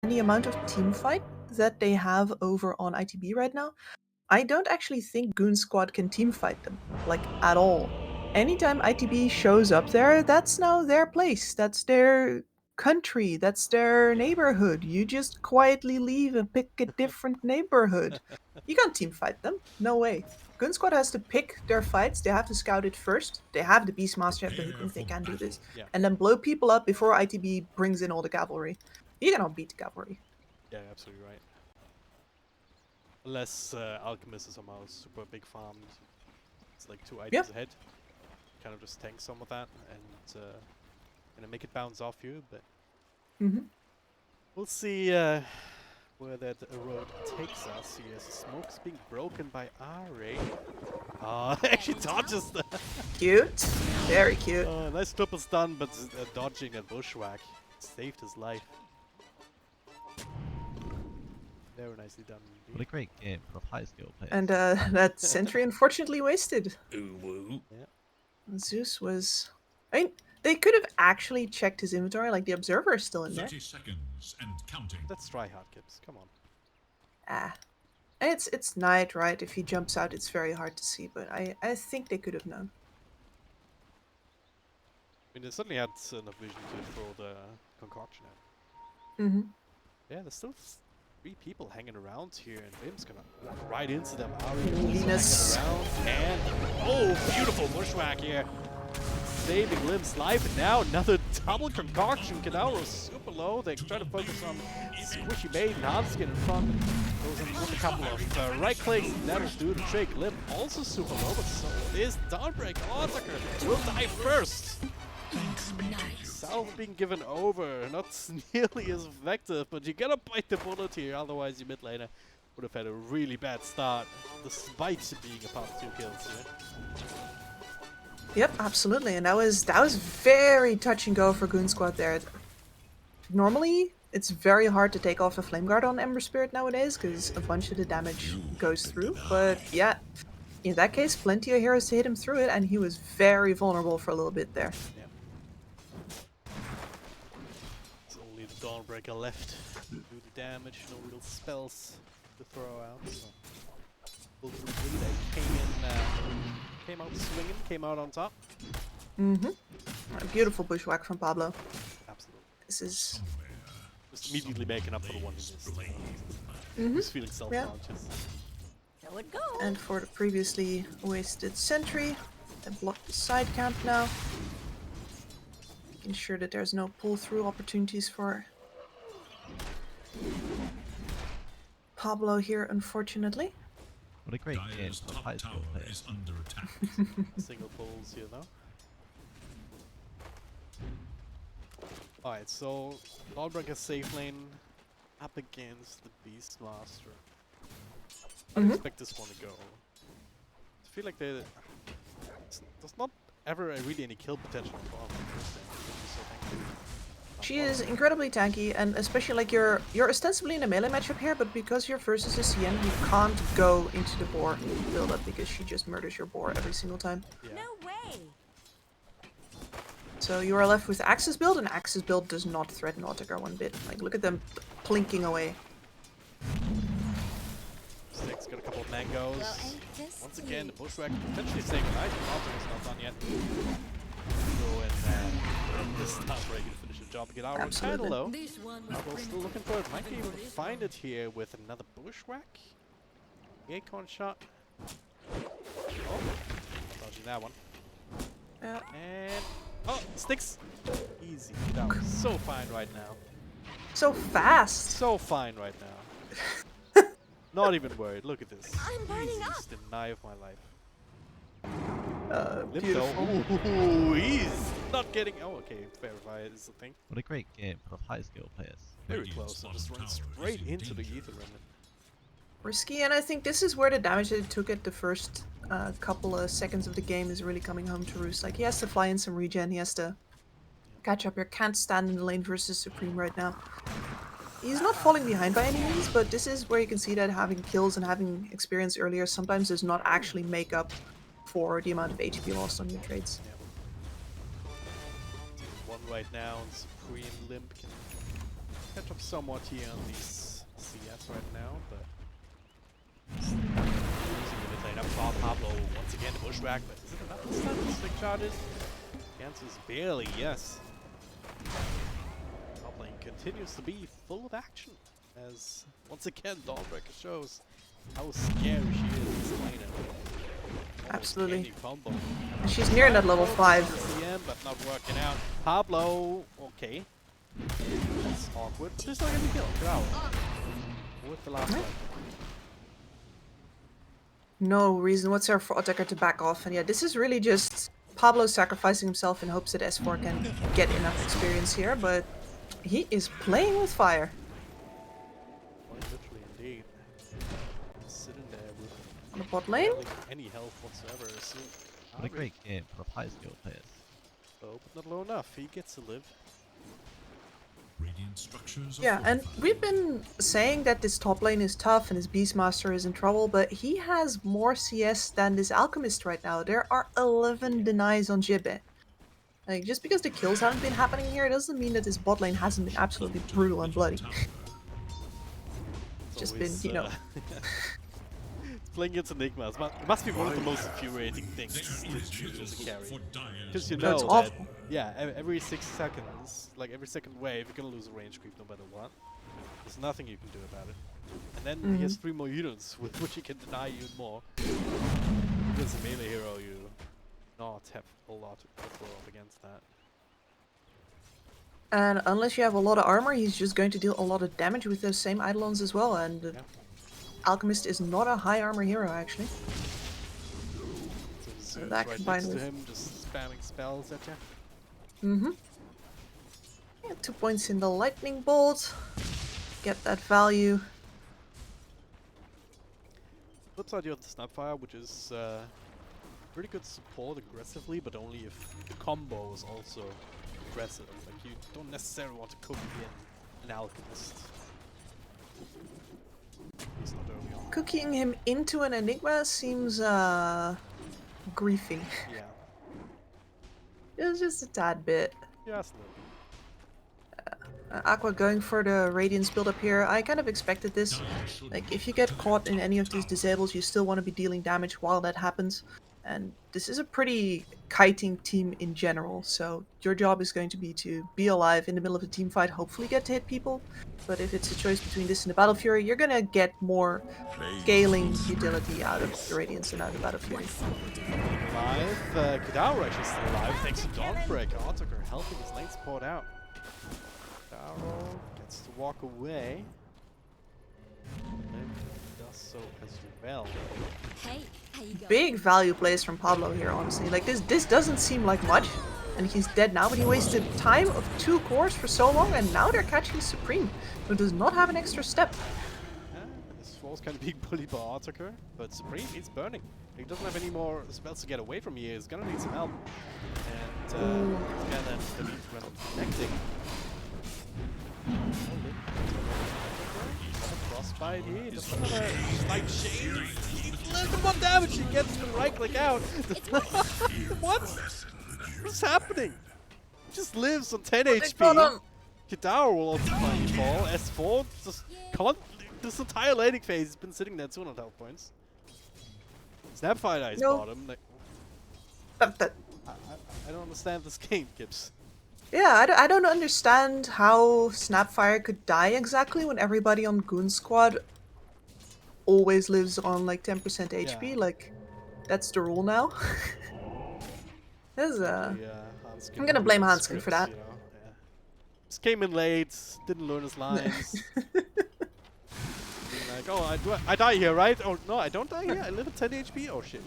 the amount of team fight that they have over on ITB right now, I don't actually think Goon Squad can team fight them, like, at all. Anytime ITB shows up there, that's now their place. That's their country. That's their neighborhood. You just quietly leave and pick a different neighborhood. You can't team fight them. No way. Goon Squad has to pick their fights. They have to scout it first. They have the Beastmaster, have the Hookung, they can do this. Yeah. And then blow people up before ITB brings in all the cavalry. You cannot beat the cavalry. Yeah, absolutely right. Unless Alchemist is somehow super big farmed. It's like 2 items ahead. Kind of just tank some of that and make it bounce off you, but we'll see where that road takes us here. Smoke's being broken by RA. Actually dodges the Cute. Very cute. nice triple stun, but dodging a bushwhack saved his life. Very nicely done. What a great game for high skill players. And that sentry unfortunately wasted. Yeah. Zeus was... I mean, they could have actually checked his inventory, like the observer is still in there. 30 seconds and counting. Let's try hard Gibbs, come on. And it's night, right? If he jumps out, it's very hard to see, but I think they could have known. I mean, they certainly had enough vision to throw the concoction out. Yeah, there's still 3 people hanging around here, and Vim's gonna walk right into them. Linus. Hanging around, and oh, beautiful bushwhack here, saving Lim's life. And now another double concoction. Kanaro's super low. They try to focus on Squishy Maiden. Hanskin in front goes in with a couple of right clicks. That'll do the trick. Lim also super low, but so is Dawnbreak. Otaker will die first. Salve being given over, not nearly as effective, but you gotta bite the bullet here, otherwise your mid laner would have had a really bad start, despite being a part of 2 kills here. Yep, absolutely, and that was very touch and go for Goon Squad there. Normally, it's very hard to take off a Flame Guard on Ember Spirit nowadays, because a bunch of the damage goes through, but yeah, in that case, plenty of heroes to hit him through it, and he was very vulnerable for a little bit there. Yeah. Dawnbreaker left to do the damage, no real spells to throw out. So they came out swinging, came out on top. A beautiful bushwhack from Pablo. Absolutely. This is just immediately making up for the one he missed. He's feeling self-conscious. So it goes. And for the previously wasted sentry, they block the side camp now. Making sure that there's no pull-through opportunities for Pablo here, unfortunately. What a great game Dire's for top high skill tower players. is under attack. Single pulls here though. Alright, so Dawnbreaker safe lane up against the Beastmaster. How do you expect this one to go? I feel like there's not ever really any kill potential for Dawnbreaker. She is incredibly tanky, and especially like you're ostensibly in a melee matchup here, but because you're versus a CN, you can't go into the boar build up because she just murders your boar every single time. Yeah. No way. So you are left with Axis build, and Axis build does not threaten Otakar one bit. Like, look at them plinking away. Six got a couple of mangoes. Well, ain't this Once again, the sweet? bushwhack potentially saving life. Is not done yet. Go and this Dawnbreaker to finish the job. Get out kind of low. This one was We're still looking for it. Might be able to find it here with another bushwhack. Acorn shot. Oh, dodging that one. Yeah. And oh, sticks. Easy. That was so fine right now. So fast. So fine right now. Not even worried. Look at this. I'm burning Easiest deny of my life. Beautiful. Ooh, he's not getting. Oh, okay. Verify is the thing. What a great game for high skill players. Very Radiant's close. And just bottom run tower straight is in into the danger. ether remnant. Risky, and I think this is where the damage that it took at the first couple of seconds of the game is really coming home to roost. Like, he has to fly in some regen, he has to catch up here, can't stand in the lane versus Supreme right now. He's not falling behind by any means, but this is where you can see that having kills and having experience earlier sometimes does not actually make up for the amount of HP lost on your trades. One right now, and Supreme Limp can catch up somewhat here on these CS right now, but using the mid lane up top. Pablo once again the bushwhack, but is it enough this time? The stick charges? The answer is barely yes. Top lane continues to be full of action, as once again Dawnbreaker shows how scary she is as a laner. Absolutely. Combo. And she's near that level 5. CM, but not working out. Pablo, okay. That's awkward, but they're still gonna be killed. Get out. With the last one. No reason whatsoever for Attacker to back off. And yeah, this is really just Pablo sacrificing himself in hopes that S4 can get enough experience here, but he is playing with fire. Quite literally, indeed. Sitting there with On the bot lane. barely any health whatsoever. So, What a great game for high skill players. oh, but not low enough. He gets to live. Radiant structures are Yeah, and fortified. we've been saying that this top lane is tough and his Beastmaster is in trouble, but he has more CS than this Alchemist right now. There are 11 denies on Jibbe. Like, just because the kills haven't been happening here doesn't mean that this bot lane hasn't been absolutely brutal and bloody. It's Just been, always, you know. it's playing against Enigmas. It must be one of the most infuriating things to choose as a carry. Because you No, know it's that, awful. yeah, every 6 seconds, like every second wave, you're gonna lose a range creep no matter what. There's nothing you can do about it. And then he has 3 more units with which he can deny you more. As a melee hero, you not have a whole lot to throw up against that. And unless you have a lot of armor, he's just going to deal a lot of damage with those same Eidolons as well. And Yeah. Alchemist is not a high armor hero, actually. So So Zeus that right combined next to with- him, just spamming spells at you. Mm-hmm. Yeah, 2 points in the lightning bolt. Get that value. Flip side, you have the Snapfire, which is pretty good support aggressively, but only if the combo is also aggressive. Like, you don't necessarily want to cookie in an Alchemist. At least not early on. Cooking him into an Enigma seems, griefing. Yeah. It's just a tad bit. Yeah, it's a little bit. Aqua going for the Radiance build up here. I kind of expected this. Like, if you get caught in any of these disables, you still want to be dealing damage while that happens. And this is a pretty kiting team in general, so your job is going to be to be alive in the middle of a team fight, hopefully get to hit people. But if it's a choice between this and the Battle Fury, you're gonna get more scaling utility out of the Radiance and out of Battle Fury. Alive. Kadaro actually still alive thanks to Dawnbreaker. Autoker helping his lane support out. Kadaro gets to walk away. And does so as well. Hey, how you going? Big value plays from Pablo here, honestly. Like, this doesn't seem like much, and he's dead now, but he wasted time of 2 cores for so long, and now they're catching Supreme, who does not have an extra step. Yeah, this wall's kind of being bullied by Autoker, but Supreme needs burning. He doesn't have any more spells to get away from here. He's gonna need some help. And again, the need when connecting. Frostbite here, just another slight shade. Look at what damage he gets from right click out. What? What's happening? He just lives on 10 got HP. him. Kadaro will also finally fall. S4 just can't. This entire laning phase has been sitting there 200 health points. Snapfire is No. bottom. Like, That- I don't understand this game, Gibbs. Yeah, I don't understand how Snapfire could die exactly when everybody on Goon Squad always lives on like 10% HP. Yeah. Like, that's the rule now. This is Hanskin I'm gonna blame reading Hanskin for scripts, that. you know, yeah. Just came in late, didn't learn his lines. Being like, oh, I die here, right? Oh, no, I don't die here. I live at 10 HP. Oh, shit.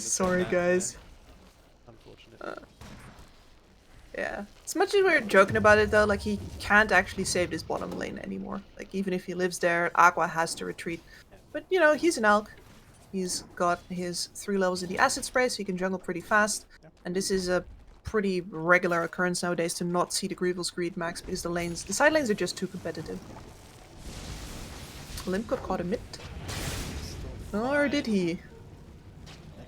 sorry, guys. Unfortunate. Yeah. As much as we're joking about it though, like he can't actually save this bottom lane anymore. Like even if he lives there, Aqua has to retreat. But you know, he's an Alk. He's got his 3 levels in the acid spray, so he can jungle pretty fast. And this is a pretty regular occurrence nowadays to not see the Grievous Greed max because the side lanes are just too competitive. Limp got caught a mid. Or did he?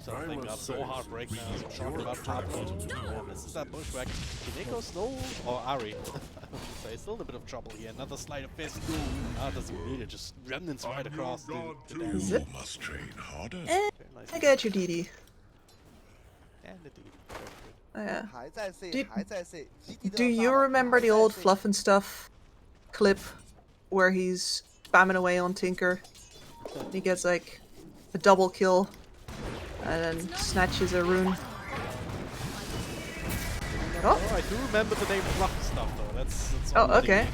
Something got so heartbreak now. So talking about Pablo. Yeah, this is that bushwhack. Kineko Snow or Ari. so he's still in a bit of trouble here. Another sleight of fist. Doesn't need it, just remnants right across the Zip. You must train harder. Eh, I get you, DD. And the DD. Oh, yeah. 还在 C， Do- 还在 C。Do you remember the old Fluff and Stuff clip where he's spamming away on Tinker? He gets like a double kill and then snatches a rune. Oh, I do remember the name Fluff Stuff though. That's oh, okay.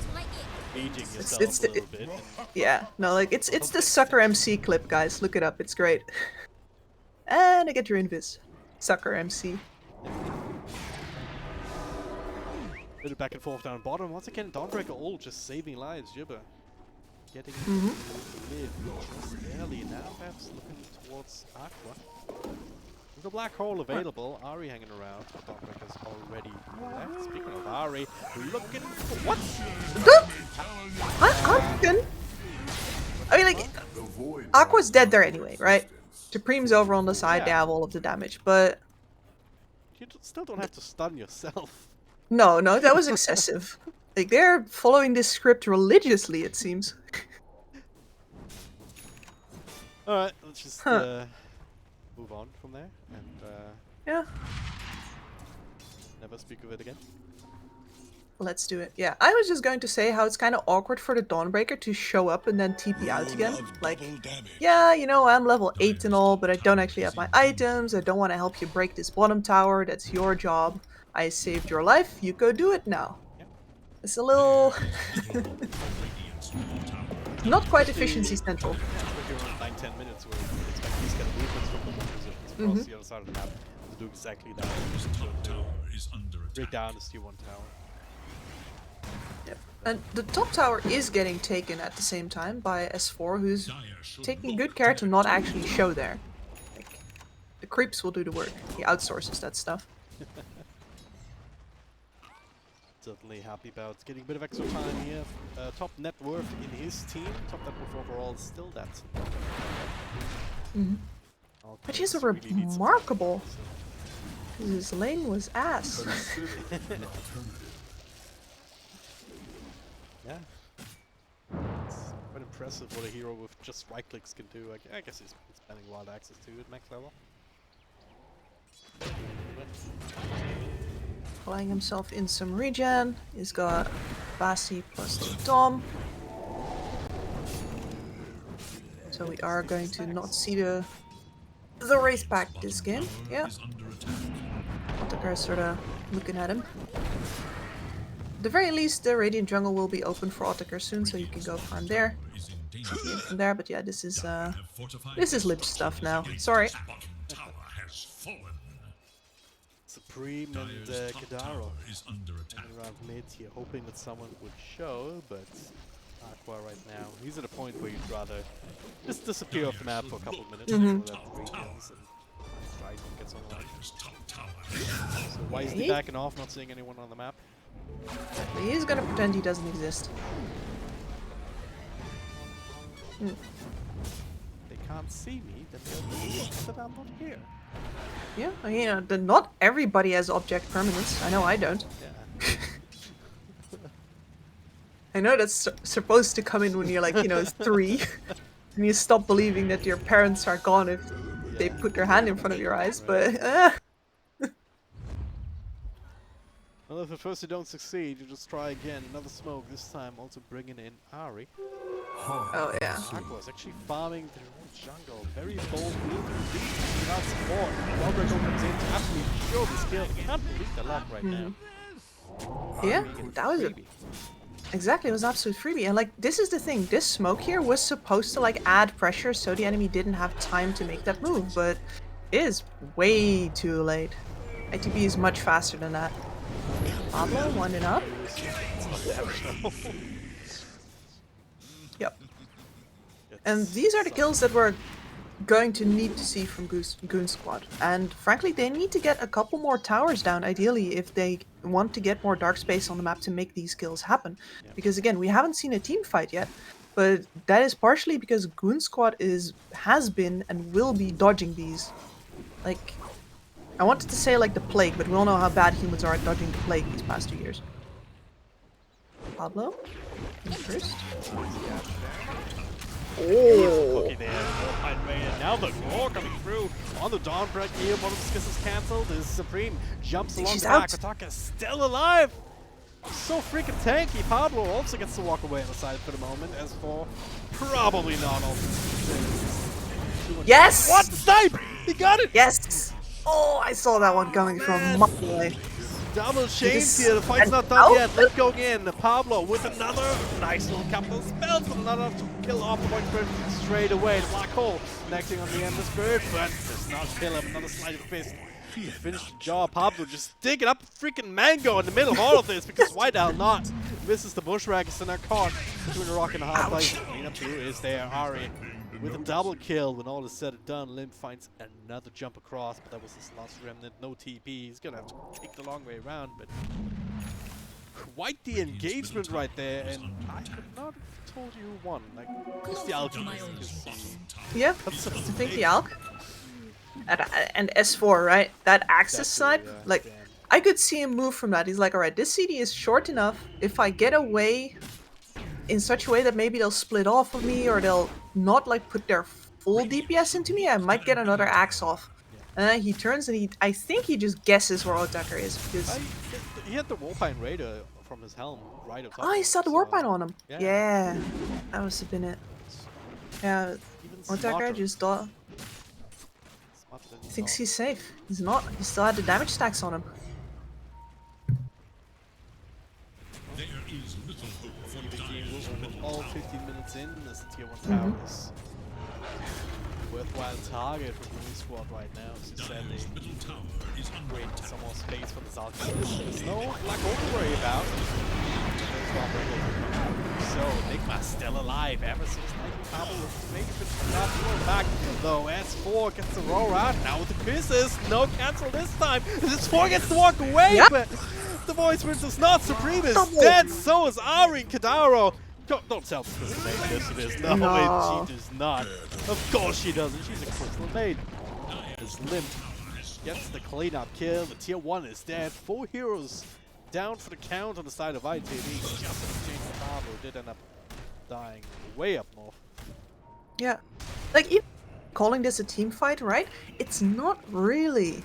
aging yourself it's a little bit. Yeah, no, like it's the Sucker MC clip, guys. Look it up. It's great. And I get your invis. Sucker MC. Little back and forth down bottom. Once again, Dawnbreaker all just saving lives. Jibber getting Mm-hmm. mid just barely. Now perhaps looking towards Aqua. With a black hole available, Ari hanging around. Dawnbreaker's already left. Speaking of Ari, looking for what? I mean, like, Aqua's dead there anyway, right? Supreme's over on the side. They have all of the damage, but You still don't have to stun yourself. no, that was excessive. Like, they're following this script religiously, it seems. Alright, let's just move on from there and Yeah, never speak of it again. let's do it. Yeah, I was just going to say how it's kind of awkward for the Dawnbreaker to show up and then TP out again. Like, yeah, you know, I'm level 8 and all, but I don't actually have my items. I don't want to help you break this bottom tower. That's your job. I saved your life. You go do it now. Yep. It's a little... not quite efficiency central. Especially around 9-10 minutes where you expect these kind of movements from the positions across the other side of the map to do exactly that. This top tower is under Break attack. down the tier 1 tower. Yep. And the top tower is getting taken at the same time by S4, who's Dire should taking look good care to dead. not actually show there. Like, the creeps will do the work. He outsources that stuff. Certainly happy about getting a bit of extra time here. Top net worth in his team. Top net worth overall is still that. But he's a Really needs some remarkable. time, so. 'Cause his lane was ass. Yeah. It's quite impressive what a hero with just right clicks can do. I guess he's spending wild access to at max level. Applying himself in some regen. He's got Basi plus 2 Dom. So we are going to not see the race back this game. Yeah. Is under attack. Otakar sort of looking at him. At the very least, the Radiant Jungle will be open for Otakar soon, so you can go farm there. Is in danger. In from there, but yeah, this is Have fortified this is lich stuff now. Sorry. bottom tower has fallen. Supreme and Dire's top Kadaro tower is under attack. hanging around mid here, hoping that someone would show, but Aqua right now, he's at a point where you'd rather just disappear off the map for a couple of minutes so that the regions and Trident gets online. Dire's top tower has fallen. So why is he backing off, not seeing anyone on the map? He's gonna pretend he doesn't exist. They can't see me, then they'll believe that I'm not here. Yeah, I mean, not everybody has object permanence. I know I don't. Yeah. I know that's supposed to come in when you're like, you know, 3. And you stop believing that your parents are gone if they put their hand in front of your eyes, but Well, if at first you don't succeed, you just try again. Another smoke, this time also bringing in Ari. oh yeah. Aqua is actually farming the jungle. Very bold move indeed. Without support. Dawnbreaker comes in to absolutely show the skill. I can't believe the luck right now. Yeah, Ari that was it. freebie. Exactly, it was an absolute freebie. And like, this is the thing, this smoke here was supposed to like add pressure so the enemy didn't have time to make that move, but it is way too late. ITB is much faster than that. Pablo, winding up. Yep. And these are the kills that we're going to need to see from Goon Squad. And frankly, they need to get a couple more towers down, ideally, if they want to get more dark space on the map to make these kills happen. Because again, we haven't seen a team fight yet, but that is partially because Goon Squad has been and will be dodging these. Like, I wanted to say like the plague, but we all know how bad humans are at dodging the plague these past 2 years. Pablo in first. Beautiful cookie there. Warpine Raid, and now the roar coming through on the dawn break here. One of the skills is cancelled. Is Supreme jumps along She's the out. back. Otaka is still alive. So freaking tanky. Pablo also gets to walk away on the side for the moment. As for probably not all. Yes! What? Snipe! He got it! Yes! Oh, I saw that one coming from a mile away. Double chains Because- here. The fight's and not done out. yet. Let's go again. Pablo with another nice little couple of spells, but not enough to kill off the White Spirit straight away. The Black Hole connecting on the Ember Spirit, but does not kill him. Another slide of the fist. Finish the jaw. Pablo just digging up freaking mango in the middle of all of this, because why the hell not? Misses the Bushwhack, is in our caught between a rock and a hard place. Cleanup 2 is there. Ari with a double kill. When all is said and done, Lim finds another jump across, but that was his last remnant. No TP. He's gonna have to take the long way around, but quite the engagement right there, and I could not have told you who won. Like, it's the Alchemist. Yeah, I think the Alk. And S4, right? That Axis snipe, yeah, like, damn. I could see him move from that. He's like, alright, this CD is short enough. If I get away in such a way that maybe they'll split off of me or they'll not, like, put their full DPS into me, I might get another axe off. And then he turns and I think he just guesses where Otaka is, because... He had the Warpine Raider from his helm right up top. Oh, he saw the Warpine on him. Yeah. Yeah, that must have been it. Yeah, Even Otaka smarter. just thought... Smarter than he Thinks thought. he's safe. He's not. He still had the damage stacks on him. There is little hope for The game Dire's will middle with all tower. 15 minutes in as the tier 1 tower is worthwhile target for Green Squad right now. As you said, Dire's they middle tower is under create attack. some more space for the Alchemist. There's no Black Hole to worry about. So, Enigma's still alive ever since Nike Pablo was maybe not going back. Though S4 gets the roll out. Now with the kisses, no cancel this time. S4 gets to walk away, Yep. but the voice prince is not. Supreme is Double. dead, so is Ari Kadaro. Don't tell me this is name this it is. No, No. she does not. Of course she doesn't. She's a crystal maid. As Limp gets the cleanup kill. The tier 1 is dead. 4 heroes down for the count on the side of ITB. Just in exchange for Pablo, did end up dying way up north. Yeah. Like, even calling this a team fight, right? It's not really.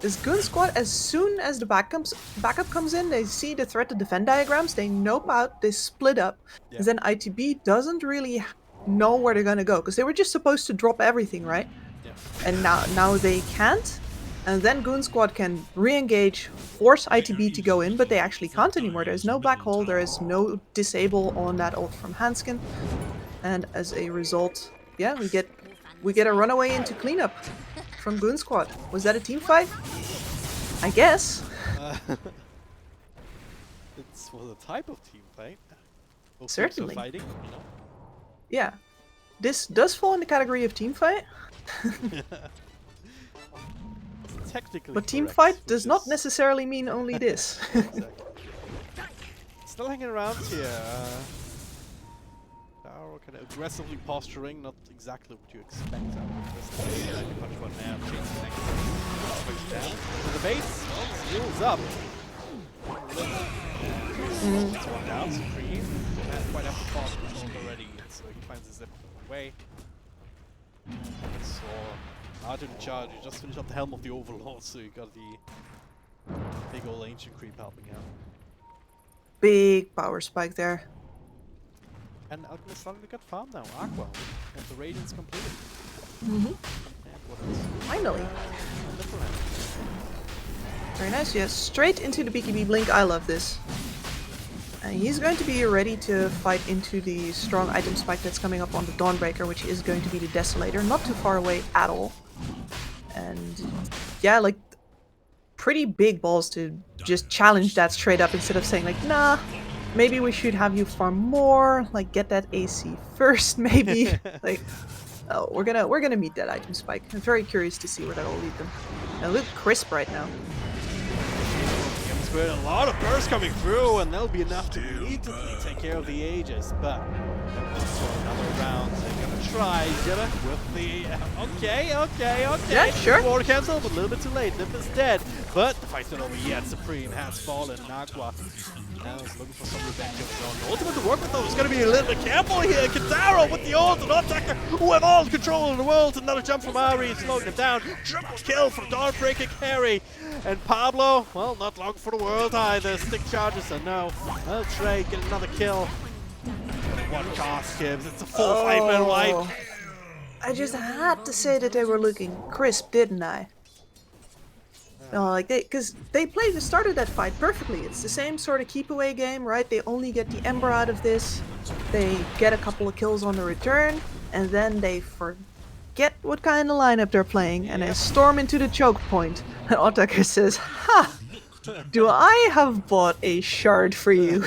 This Goon Squad, as soon as the backup comes in, they see the threat to defend diagrams, they nope out, they split up. Yeah. And then ITB doesn't really know where they're gonna go, because they were just supposed to drop everything, right? Yeah. And now they can't. And then Goon Squad can re-engage, force ITB to go in, but they actually can't anymore. There's no black hole, there is no disable on that ult from Hanskin. And as a result, yeah, we get a runaway into cleanup from Goon Squad. Was that a team fight? I guess. It was a type of team fight. Both teams are Certainly. fighting, you know? Yeah. This does fall in the category of team fight, Technically but team correct, fight which does not is- necessarily mean only this. Exactly. Still hanging around here. Daro kind of aggressively posturing, not exactly what you expect out of this. Punch one now, change the next. Push down. The base heals up. It's one down, Supreme. And quite after fast control already, so he finds his zip away. So, out in charge, you just finished up the Helm of the Overlord, so you got the big old ancient creep helping out. Big power spike there. And Alchemist starting to get farm now, Aqua, and the Radiant's completed. Mm-hmm. And what else? Finally. Little hand. Very nice, yes. Straight into the BKB Blink. I love this. And he's going to be ready to fight into the strong item spike that's coming up on the Dawnbreaker, which is going to be the Desolator. Not too far away at all. And yeah, like, pretty big balls to just challenge that straight up instead of saying like, nah, maybe we should have you farm more, like get that AC first, maybe. Like, oh, we're gonna meet that item spike. I'm very curious to see where that'll lead them. And look crisp right now. With a lot of bursts coming through, and that'll be enough to immediately take care of the Aegis, but for another round. They're gonna try Jetta with the okay. Yeah, sure. Water cancel, but a little bit too late. Limp is dead, but the fight's not over yet. Supreme has fallen. Nagua now is looking for some revenge of his own. The ultimate to work with though is gonna be a little bit careful here. Kitaro with the ult, and Attacker who have all the control in the world. Another jump from Ari, slowing him down. Triple kill from Dawnbreaker carry. And Pablo, well, not long for the world either. Stick charges, and no. Well, Trey get another kill. What cost, Gibbs? It's a full 5-man wipe. I just had to say that they were looking crisp, didn't I? No, like because they started that fight perfectly. It's the same sort of keep away game, right? They only get the Ember out of this. They get a couple of kills on the return, and then they forget what kind of lineup they're playing, and they storm into the choke point. And Otaker says, "Ha! Do I have bought a shard for you?"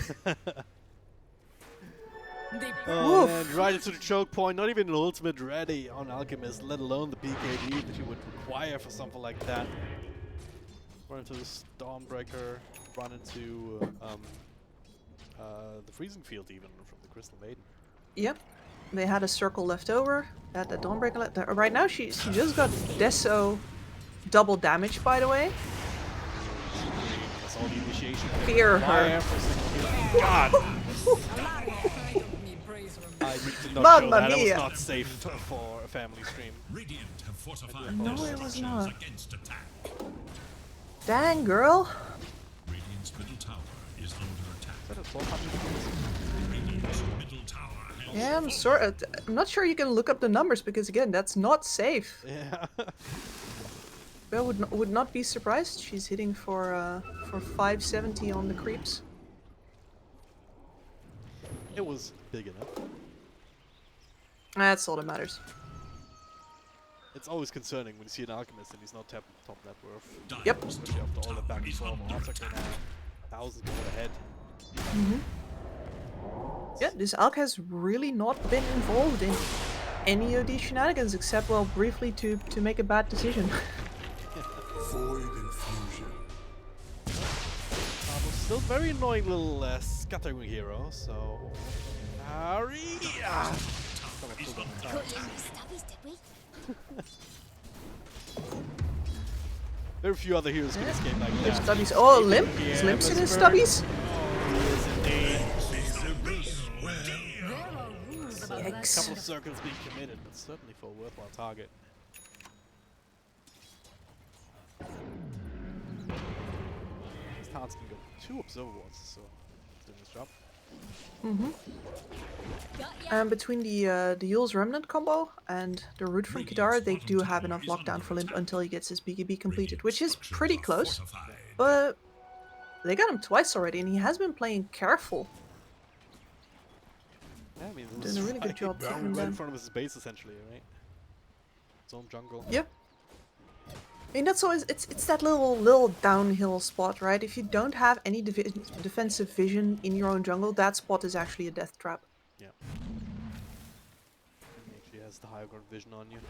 Oh, and right into the choke point. Not even an ultimate ready on Alchemist, let alone the BKB that you would require for something like that. Run into the Stormbreaker, run into the freezing field even from the Crystal Maiden. Yep. They had a circle left over. Had the Dawnbreaker right now. She just got Deso double damage, by the way. That's all the initiation. Fear her. God. I did not Mamma show that. It was mia. not safe for a family stream. Radiant have fortified No, their it was structures not. against attack. Dang, girl. Radiant's middle tower is under attack. Is that a 1200? Radiant's middle tower has Yeah, I'm not sure you can look up the numbers because again, that's not safe. Yeah. I would not be surprised. She's hitting for 570 on the creeps. It was big enough. That's all that matters. It's always concerning when you see an Alchemist and he's not top net worth. Yep. Especially after all the back and forth. Arthur now thousands gold ahead. Yeah, this Alk has really not been involved in any of these shenanigans except, well, briefly to make a bad decision. Void infusion. Still very annoying little scattering hero, so... Ari! Stubbies, did we? Very few other heroes can escape like There's that. stubbies. Oh, Limp? Yeah, Slimp's in his Whisper. stubbies? Yes, indeed. There are rules about that. Yikes. Couple of circles being committed, but certainly for a worthwhile target. These targets can go 2 observer wards, so it's doing his job. Got ya. Between the Yule's Remnant combo and the root from Kadara, they do have enough lockdown for Limp until he gets his BKB completed, which is pretty close. But they got him twice already, and he has been playing careful. Yeah, I mean, it Doing a really good job taking him right in down. front of his base, essentially, right? His own jungle. Yep. I mean, that's always it's that little downhill spot, right? If you don't have any defensive vision in your own jungle, that spot is actually a death trap. Yeah. He actually has the higher ground vision on you.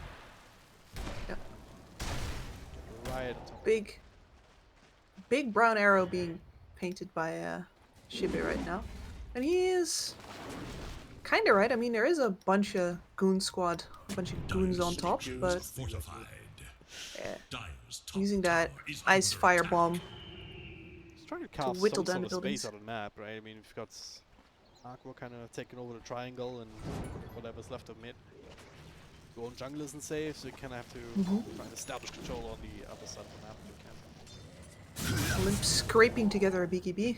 Yep. Get right on top. Big brown arrow being painted by Shibe right now, and he is kind of right. I mean, there is a bunch of goon squad, a bunch of goons on top, but fortified. yeah, Dire's top using that tower is ice under fire attack. bomb. Just trying to carve whittle some down the sort of buildings. space out of the map, right? I mean, you've got Aqua kind of taking over the triangle and whatever's left of mid. Your own jungle isn't safe, so you kind of have to try and establish control on the other side of the map if you can. Limp scraping together a BKB.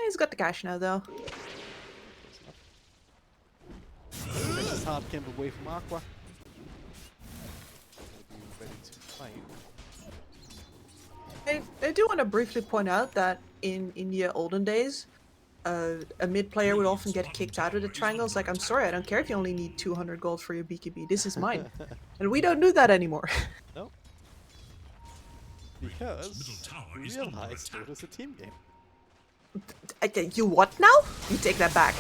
He's got the cash now, though. Makes his hard camp away from Aqua. Be ready to fight. I do want to briefly point out that in the olden days, a mid player would often get kicked out of the triangles. Like, I'm sorry, I don't care if you only need 200 gold for your BKB. This is mine. And we don't do that anymore. No. Because we realized it was a team game. You what now? You take that back.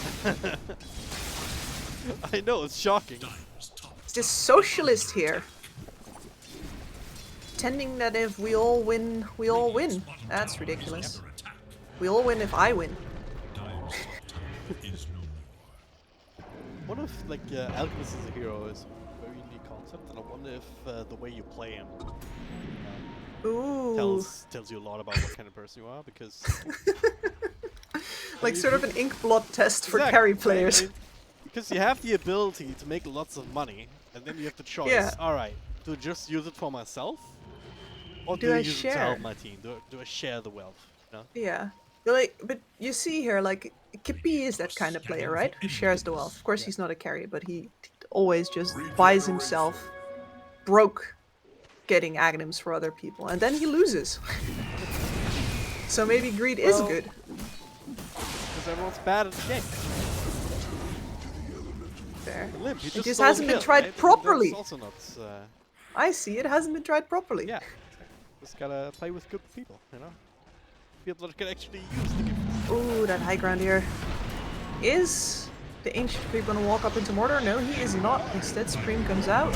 I know, it's shocking. Dire's top It's this socialist here. Pretending that if we all win, we all win. That's ridiculous. under attack. We all win if I win. Dire's top tower is no more. What if like Alchemist as a hero is a very unique concept, and I wonder if the way you play him Ooh. tells you a lot about what kind of person you are, because Like sort of an ink blot test for Exactly, carry right? players. I mean, because you have the ability to make lots of money, and then you have the choice. Yeah. All right, do I just use it for myself, or Do do I I use it to help share? my team? Do I share the wealth? You know? Yeah. But you see here, like, Kippy is that kind of player, right? Who shares the wealth. Of course, he's not a carry, but he always just buys himself broke getting aghanims for other people, and then he loses. So maybe greed is Well, good. Because everyone's bad at the game. Fair. The Limp, he It just just stole hasn't the been kill, tried right? And properly. that's also not. I see, it hasn't been tried properly. Yeah. Just gotta play with good people, you know? People that can actually use the gift. Ooh, that high ground here. Is the Ancient Creep gonna walk up into Mordor? No, he is not. Instead, Scream comes out.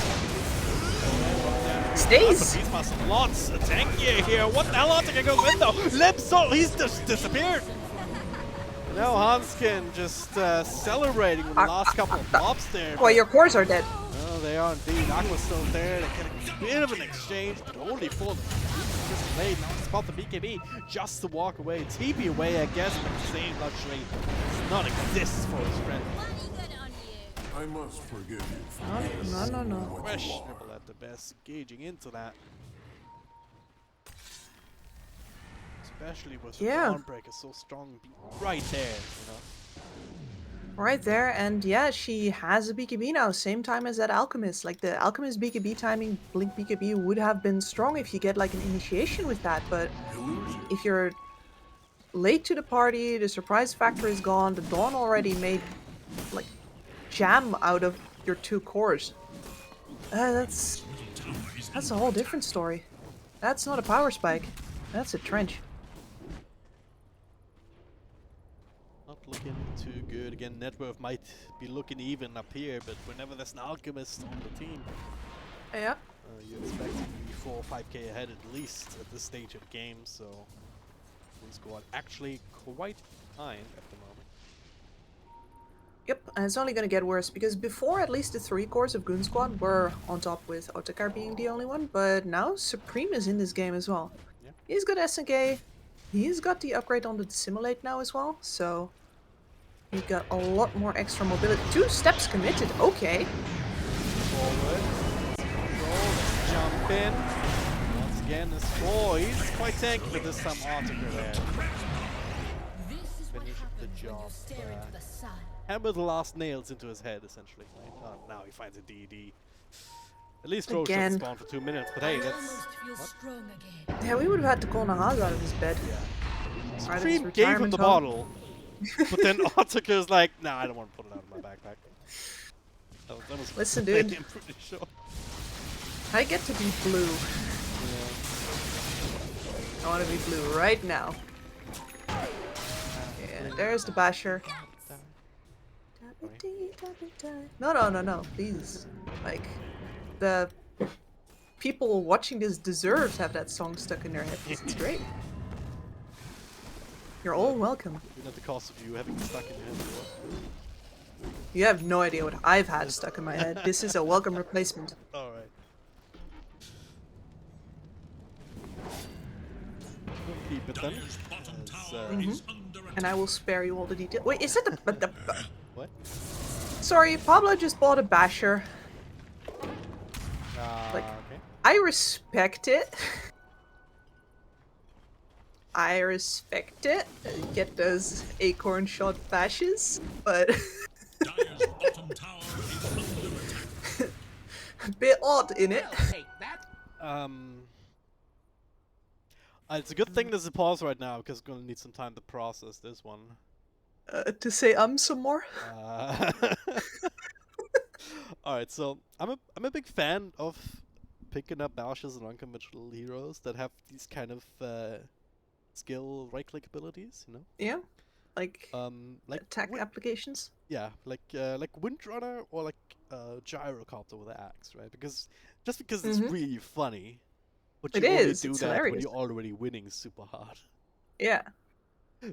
Stays! He's passing lots of tankier here. What the hell? Artica goes in though. Lepso, he's just disappeared. Now Hanskin just celebrating with the last couple of mobs there. Well, your cores are dead. Oh, they are indeed. Aqua's still there. They get a bit of an exchange, but only for the just late. Now spot the BKB just to walk away. TP away, I guess, but the same luxury does not exist for his friend. Money good on you. I must forgive you for No. what you Questionable are. at the best, engaging into that. Especially with the Dawnbreaker so strong, right there, you know. Right there, and yeah, she has a BKB now, same time as that Alchemist. Like, the Alchemist BKB timing, Blink BKB would have been strong if you get, like, an initiation with that, but if you're late to the party, the surprise factor is gone, the Dawn already made, like, jam out of your 2 cores. That's a whole different story. That's not a power spike. That's a trench. Not looking too good. Again, net worth might be looking even up here, but whenever there's an alchemist on the team, Yeah. you expect to be 4 or 5k ahead at least at this stage of the game, so goonsquad actually quite behind at the moment. Yep, and it's only gonna get worse, because before at least the 3 cores of goonsquad were on top with Otakar being the only one, but now Supreme is in this game as well. Yeah. He's got SNK, he's got the upgrade on the Dissimulate now as well, so he got a lot more extra mobility. 2 steps committed, okay. Forward, let's control, let's jump in. Once again, this he's quite tanky, but this time Artica there. This is what Finish the happens when job. you stare into the sun. Hammer the last nails into his head, essentially. Right? Now he finds a DD. At least Roche Again. doesn't spawn for 2 minutes, but hey, I that's... almost feel what? strong again. Yeah, we would have had to call Nahaz out of his bed. Yeah. Right, Supreme it's gave him retirement the home. bottle, but then Artica's like, nah, I don't want to put it out of my backpack. That was Listen, I'm dude. pretty sure. I get to be blue. I want to be blue right now. Yeah, there's the basher. No, please. Like, the people watching this deserve to have that song stuck in their head. It's great. You're all welcome. Even at the cost of you having it stuck in your head before. You have no idea what I've had stuck in my head. This is a welcome replacement. Alright. We'll keep it then. As, And I will spare you all the details. Wait, is that the what? Sorry, Pablo just bought a basher. Like, Okay. I respect it. I respect it. Get those acorn shot bashes, but Dyer's bottom tower is under attack. a bit odd in it. It's a good thing there's a pause right now, because we're gonna need some time to process this one. To say some more. Alright, so I'm a big fan of picking up bashes and unconventional heroes that have these kind of skill right-click abilities, you know? Yeah, like Like attack applications. yeah, like Windrunner or like Gyrocopter with the axe, right? Because because it's really funny, but you It only is, do it's that when hilarious. you're already winning super hard. Yeah.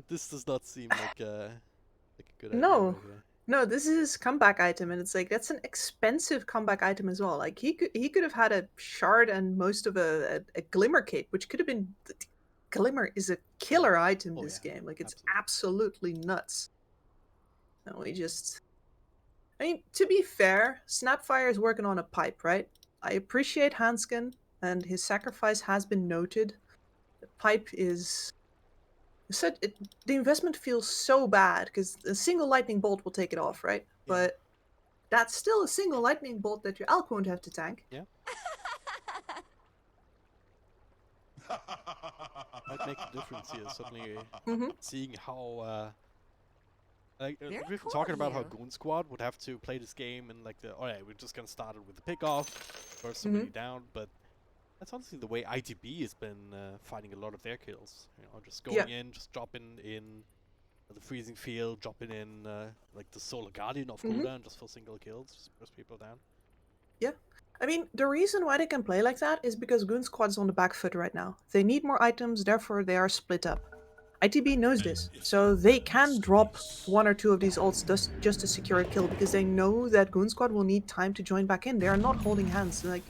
This does not seem like a good idea. No. right here. No, this is his comeback item, and it's like that's an expensive comeback item as well. Like he could have had a shard and most of a glimmer cape, which could have been. Glimmer is a killer item Oh, this yeah, game. Like it's absolutely. absolutely nuts. And we just. I mean, to be fair, Snapfire is working on a pipe, right? I appreciate Hanskin, and his sacrifice has been noted. The pipe is. The investment feels so bad because a single lightning bolt will take it off, right? Yeah. But that's still a single lightning bolt that your Alk won't have to tank. Yeah. Might make a difference here. Suddenly Mm-hmm. seeing how. Very We've been cool talking about how here. Goon Squad would have to play this game and like alright, we're just gonna start it with the pickoff, first somebody down, but that's honestly the way ITB has been fighting a lot of their kills. You know, just going in, just dropping in the freezing field, dropping in like the Solar Guardian of cooldown just for single kills, just press people down. Yeah. I mean, the reason why they can play like that is because Goon Squad's on the back foot right now. They need more items, therefore they are split up. ITB knows this, so they can drop one or two of these ults just to secure a kill because they know that Goon Squad will need time to join back in. They are not holding hands. Like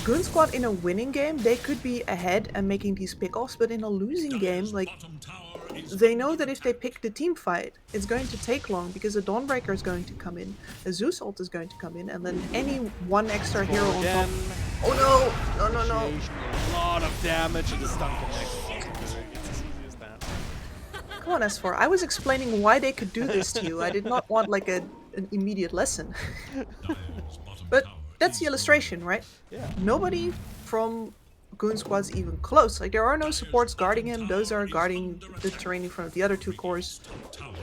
Goon Squad in a winning game, they could be ahead and making these pickoffs, but in a losing game, like they know that if they pick the team fight, it's going to take long because a Dawnbreaker is going to come in, a Zeus ult is going to come in, and then any one extra hero on top. Oh no! No, no, no. A lot of damage and the stun connects. It's as easy as that. Come on, S4. I was explaining why they could do this to you. I did not want like an immediate lesson. But that's the illustration, right? Yeah. Nobody from Goon Squad's even close. Like there are no supports guarding him. Those are guarding the terrain in front of the other two cores.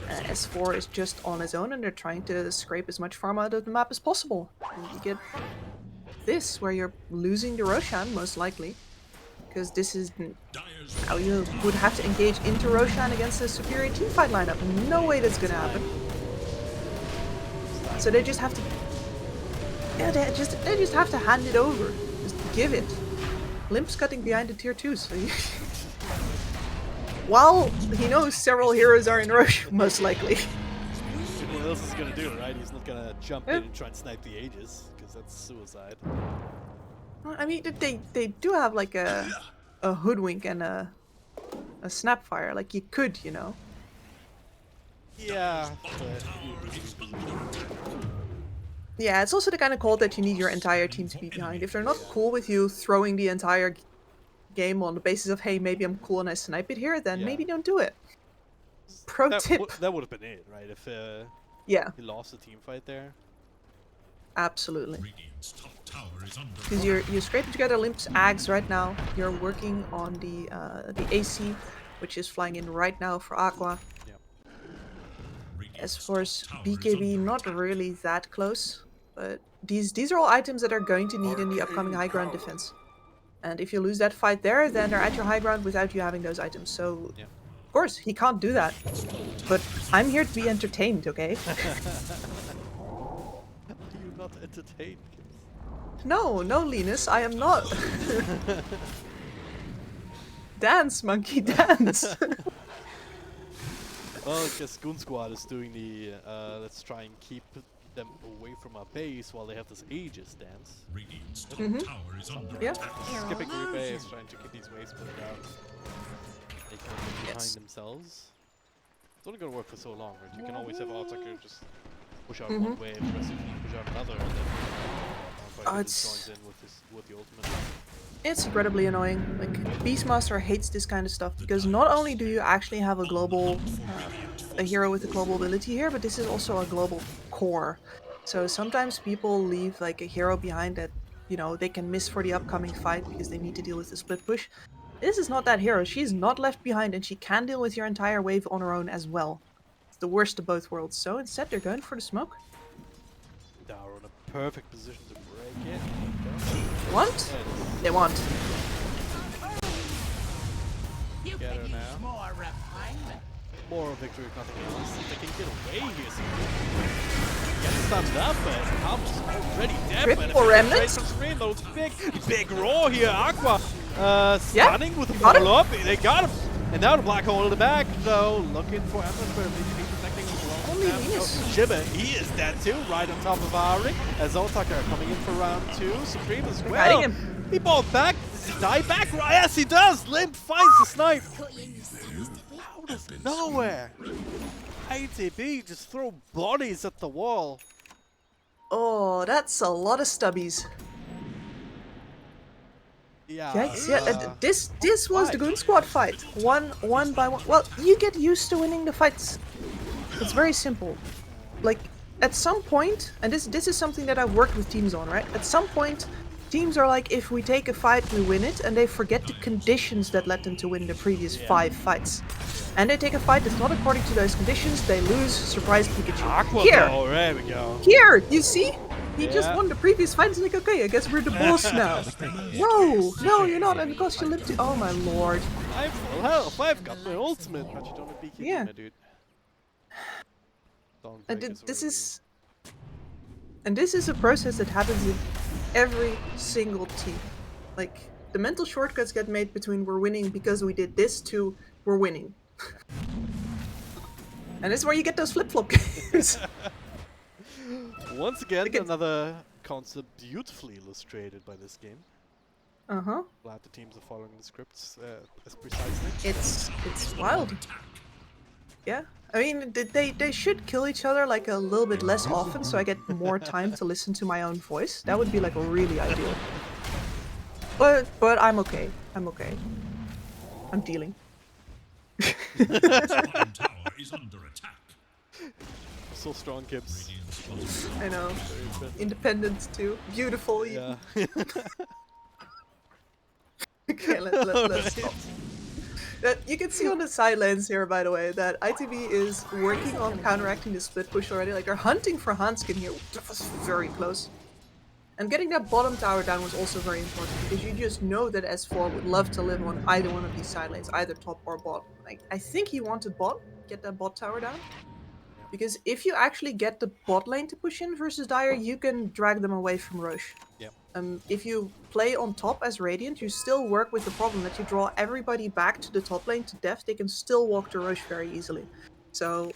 S4 is just on his own, and they're trying to scrape as much farm out of the map as possible. And you get this, where you're losing the Roshan, most likely. Because this is how you would have to engage into Roshan against a superior teamfight lineup. No way that's gonna happen. So they just have to... Yeah, they just have to hand it over. Just give it. Limp's cutting behind the tier 2, so while he knows several heroes are in Roshan, most likely. What else is he gonna do, right? He's not gonna jump in and try and snipe the Aegis, because that's suicide. I mean, they do have like a hoodwink and a snapfire. Like you could, you know. Yeah, but Yeah, it's also the kind of call that you need your entire team to be behind. If they're not cool with you throwing the entire game on the basis of, hey, maybe I'm cool and I snipe it here, then maybe don't do it. Pro tip. That would have been it, right? If Yeah, he lost the team fight there. absolutely. Radiant's top tower is under Because you're scraping together Limp's Ags right now. You're working on the AC, which is flying in right now for Aqua. Yeah. As for BKB, not really that close, but these are all items that are going to need in the upcoming high ground defense. And if you lose that fight there, then they're at your high ground without you having those items. So, of course, he can't do that. But I'm here to be entertained, okay? Are you not entertained? No, Linus, I am not. Dance, monkey, dance. Well, I guess Goon Squad is doing the let's try and keep them away from our base while they have this Aegis dance. Radiant's top tower is under Yeah. Skipping rebase, trying to keep these waves put out. They can get behind themselves. It's only gonna work for so long, right? You can always have Artaker just push out one wave, the rest of you push out another, and then It's- joins in with the ultimate. It's incredibly annoying. Like, Beastmaster hates this kind of stuff because not only do you actually have a global, a hero with a global ability here, but this is also a global core. So sometimes people leave like a hero behind that, you know, they can miss for the upcoming fight because they need to deal with the split push. This is not that hero. She's not left behind and she can deal with your entire wave on her own as well. It's the worst of both worlds. So instead they're going for the smoke. They are in a perfect position to break it. They want? They want. Get her now. More victory, if nothing else. If they can get away here, get stunned up, but Alp's already dead. Triple remnants? From screen, those big roar here. Aqua stunning with the got him. follow up. They got him. And now the black hole in the back, though, looking for Emperor, but maybe protecting as well. Oh only Now, Venus. Jibber, he is dead too, right on top of Ari. As Zoltaka coming in for round 2. Supreme as They're well. hiding him. He balled back. Does he die back? Yes, he does. Limp finds the snipe. Out of nowhere. ITB just throw bodies at the wall. Oh, that's a lot of stubbies. Yeah. Yikes! Yeah, this was the Goon Squad fight. One by one. Well, you get used to winning the fights. It's very simple. Like at some point, and this is something that I've worked with teams on, right? At some point, teams are like, if we take a fight, we win it, and they forget the conditions that led them to win the previous 5 fights. And they take a fight that's not according to those conditions, they lose. Surprise Pikachu. Aqua Here, ball, there we go. here, you see? He just Yeah. won the previous fight. It's like, okay, I guess we're the boss now. No, you're not. And because you live to. Oh my lord. I'm full health. I've got my ultimate, but you don't have BKB, Yeah. my dude. Don't And break us this already. is. And this is a process that happens in every single team. Like the mental shortcuts get made between we're winning because we did this to we're winning. And this is where you get those flip-flop games. Once again, Look at- another concept beautifully illustrated by this game. Uh-huh. Glad the teams are following the scripts as precisely. It's wild. Yeah. I mean, they should kill each other like a little bit less often so I get more time to listen to my own voice. That would be like really ideal. But I'm okay. I'm okay. I'm dealing. Bottom tower is under attack. So strong, Gibbs. I know. Independent too. Beautiful even. Yeah. Okay, let's stop. You can see on the sidelines here, by the way, that ITB is working on counteracting the split push already. Like, they're hunting for Hanskin here. That was very close. And getting that bottom tower down was also very important, because you just know that S4 would love to live on either one of these side lanes, either top or bot. Like, I think he wanted bot, get that bot tower down. Because if you actually get the bot lane to push in versus Dire, you can drag them away from Roche. Yep. If you play on top as Radiant, you still work with the problem that you draw everybody back to the top lane to death. They can still walk to Roche very easily. So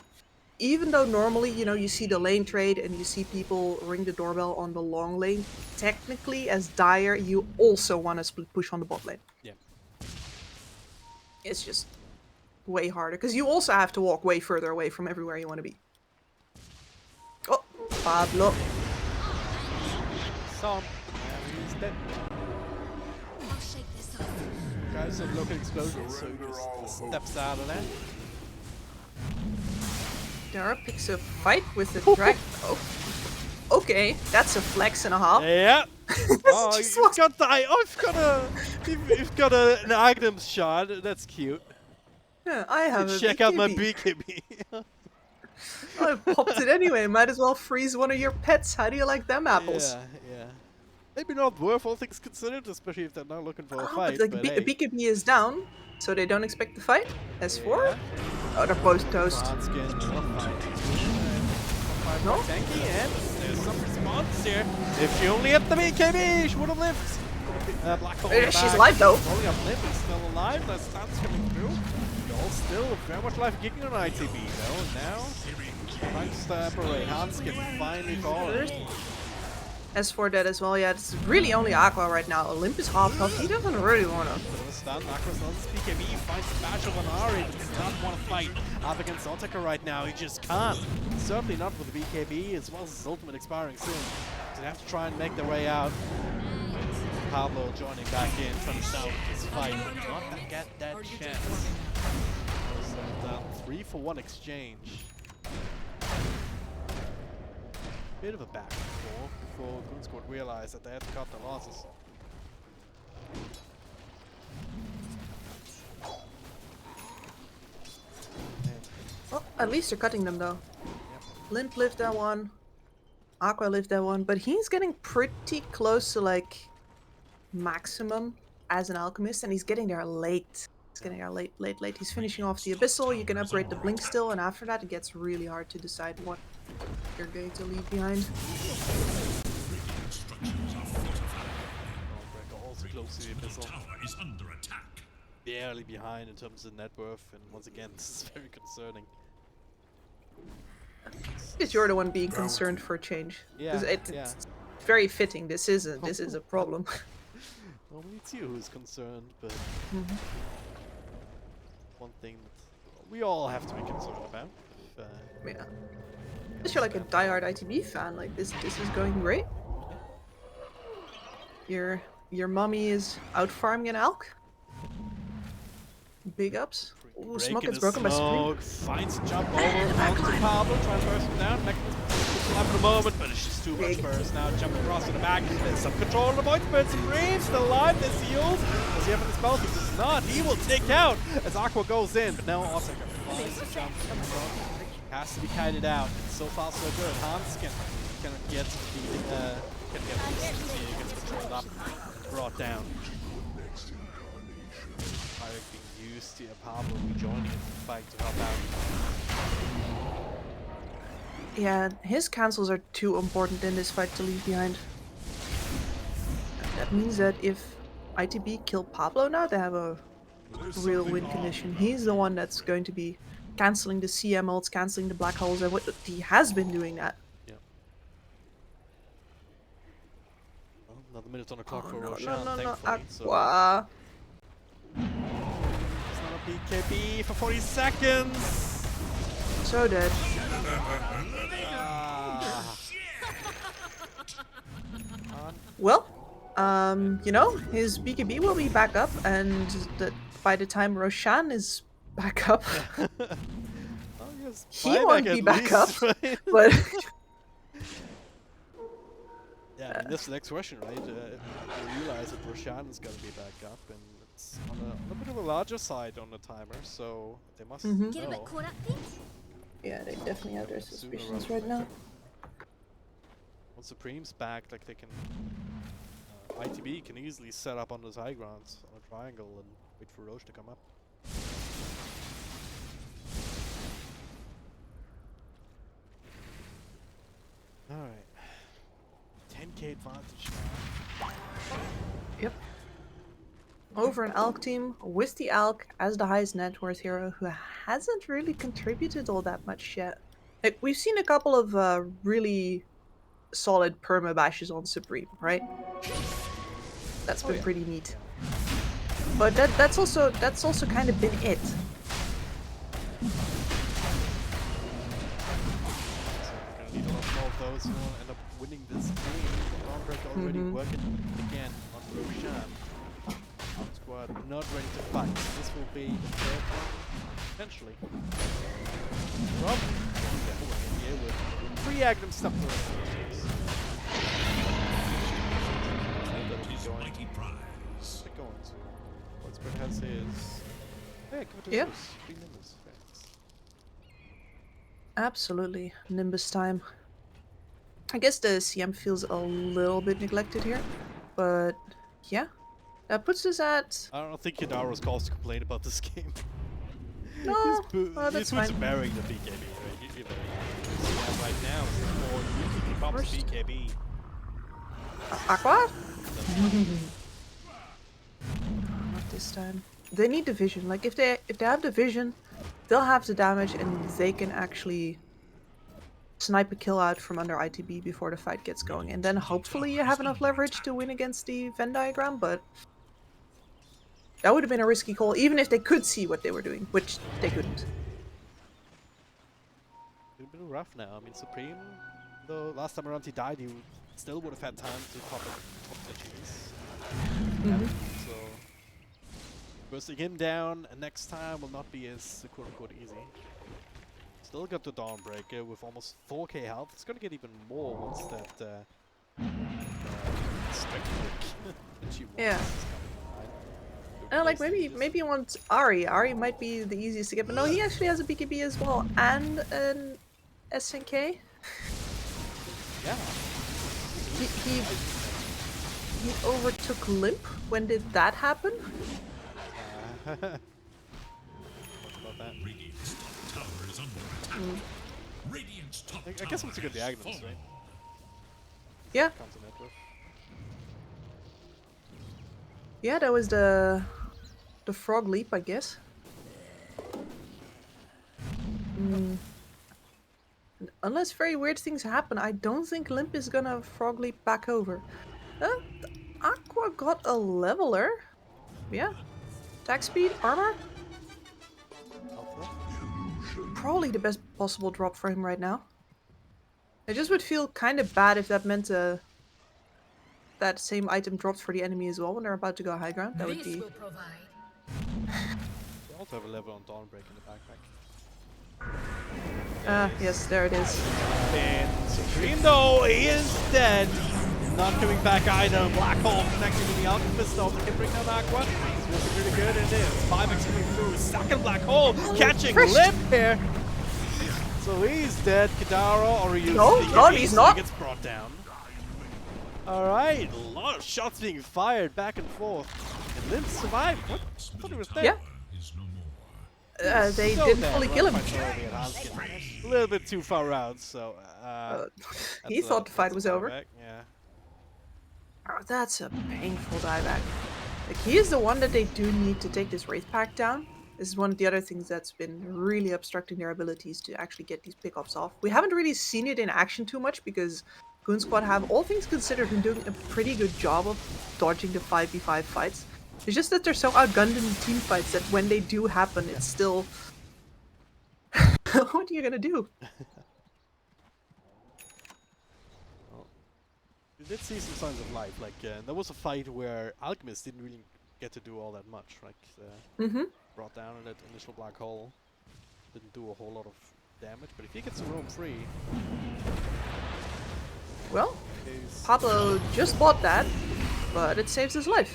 even though normally, you know, you see the lane trade and you see people ring the doorbell on the long lane, technically as Dire, you also want to split push on the bot lane. Yeah. It's just way harder, because you also have to walk way further away from everywhere you want to be. Oh, Pablo. Some. He's dead. Guys have local explosion, so he just steps out of there. Dara picks a fight with the drag. Oh, okay, that's a flex and a half. Yeah. Oh, just you've got the. You've got an item shot. That's cute. Yeah, I have a Check out my BKB. BKB. I popped it anyway. Might as well freeze one of your pets. How do you like them apples? Yeah. Maybe not worth all things considered, especially if they're not looking for a fight. But like, hey. BKB is down, so they don't expect the fight. S4? Yeah. Oh, they're both toast. Skin, No? Tanky, and there's some response here. If she only hit the BKB, she would have lived. Black hole in the She's back. alive though. Rolling up Limp is still alive. That stun's coming through. Y'all still very much life kicking on ITB though. Now, trying to step away. Hans can finally fall. S4 dead as well. Yeah, it's really only Aqua right now. Olympus half health. He doesn't really want to. Bit of a stun. Aqua's on his BKB. Finds the bash of an Ari, but does not want to fight up against Otaka right now. He just can't. Certainly not with the BKB, as well as his ultimate expiring soon. So they have to try and make their way out. Pablo joining back in, trying to start this fight, but not gonna get that chance. So down 3-for-1 exchange. Bit of a back and forth before goonsquad realized that they had to cut their losses. Well, at least they're cutting them though. Limp lived that one. Aqua lived that one, but he's getting pretty close to like maximum as an alchemist, and he's getting there late. He's getting there late. He's finishing off the Abyssal. You can upgrade the Blink still, and after that it gets really hard to decide what you're going to leave behind. Dawnbreaker also close to the Abyssal. Tower is under attack. Barely behind in terms of net worth, and once again, this is very concerning. Because you're the one being concerned for change. Yeah, 'Cause yeah. it's very fitting. This is a problem. Normally it's you who's concerned, but Mhm. one thing that we all have to be concerned about. If, Yeah. Unless you're like a diehard ITB fan, like this is going great. Your mommy is out farming an elk. Big ups. Ooh, smoke breaking gets the broken by Supreme. smoke, finds a jump over onto Pablo, trying to burst him down. Mechanism alive for the moment, but it's just too much Big. burst now. Jumping across to the back, there's some control on the void bird. Supreme still alive, there's heals. Does he have any spells? He does not. He will take out as Aqua goes in, but now Osaka finds the jump from the front. Has to be kited out. It's so far so good. Hans can get the gets controlled up, brought down. Pirate being used here, Pablo rejoining the fight to help out. Yeah, his cancels are too important in this fight to leave behind. That means that if ITB kill Pablo now, they have a real win condition. He's the one that's going to be canceling the CM ults, canceling the black holes, and what he has been doing that. Yeah. Well, another minute on the clock for no, Roshan, no, thankfully. So Aqua. it's not a BKB for 40 seconds. So dead. Ah. Well, you know, his BKB will be back up, and by the time Roshan is back up, Oh, yes, he buyback won't at be back least, up. right? But Yeah, I mean, that's the next question, right? You realize that Roshan is going to be back up, and it's on a bit of a larger side on the timer, so they must Get a bit know. caught up, things? yeah, they definitely have their Sooner suspicions rather right now. than Once Supreme's back, like they can, ITB can easily set up on those high grounds on a triangle and wait for Roche to come up. Alright. 10k advantage now. Yep. Over an Alk team with the Alk as the highest net worth hero who hasn't really contributed all that much yet. Like, we've seen a couple of really solid perma bashes on Supreme, right? That's been pretty neat. But that's also kind of been it. So we're gonna need a lot more of those who will end up winning this game. Dawnbreaker already working again on Roshan. Squad not ready to fight. This will be the third one, potentially. Probably here with 3 Agnum stuff for us. Mighty prize. Going to what Spread has his. Yeah, give it to Yep. Zeus. 3 Nimbus. Thanks. Absolutely. Nimbus time. I guess the CM feels a little bit neglected here, but yeah. That puts us at... I don't think Hidaro's calls to complain about this game. No, He's that's what's fine. burying the BKB, right? You know, yeah, right now, or you keep up with First. BKB. Aqua? Not this time. They need the vision. Like, if they have the vision, they'll have the damage and they can actually snipe a kill out from under ITB before the fight gets going. And then hopefully you have enough leverage to win against the Venn diagram, but that would have been a risky call, even if they could see what they were doing, which they couldn't. A bit rough now. I mean, Supreme, though last time around he died, he still would have had time to pop the cheese. So, bursting him down next time will not be as quote-unquote easy. Still got the Dawnbreaker with almost 4k health. It's gonna get even more once that Yeah. Like maybe you want Ari. Ari might be the easiest to get, but no, he actually has a BKB as well and an SNK. Yeah. He overtook Limp. When did that happen? What about that? Radiant's top tower is under attack. Radiant's top I tower guess once you get the has Agnes, fallen. right? Yeah. Comes in that with. Yeah, that was the frog leap, I guess. unless very weird things happen, I don't think Limp is gonna frog leap back over. Aqua got a leveler. Yeah. Attack speed, armor. Helpful. Probably the best possible drop for him right now. I just would feel kind of bad if that meant that same item drops for the enemy as well when they're about to go high ground. That would This be... will provide. They also have a level on Dawnbreak in the backpack. Yes, there it is. And Supreme though, he is dead. Not coming back either. Black Hole connecting to the Alchemist though. They can bring down Aqua. It's looking really good. And it is. 5x coming through. Second Black Hole catching Limp here. So he's dead. Kadaro, or he's he's not. He gets brought down. Alright, a lot of shots being fired back and forth. And Limp survived. What? I thought he was dead. Yeah. Is no more. They Still didn't dead. fully kill him. A little bit too far out, so He thought the fight was over. Yeah. Oh, that's a painful dieback. Like, he is the one that they do need to take this Wraith Pack down. This is one of the other things that's been really obstructing their abilities to actually get these pickoffs off. We haven't really seen it in action too much because Goon Squad have, all things considered, been doing a pretty good job of dodging the 5v5 fights. It's just that they're so outgunned in team fights that when they do happen, it's still... What are you gonna do? Well, we did see some signs of life. Like there was a fight where Alchemist didn't really get to do all that much. Like brought down in that initial black hole, didn't do a whole lot of damage. But if he gets the roam free, Well, Pablo just bought that, but it saves his life.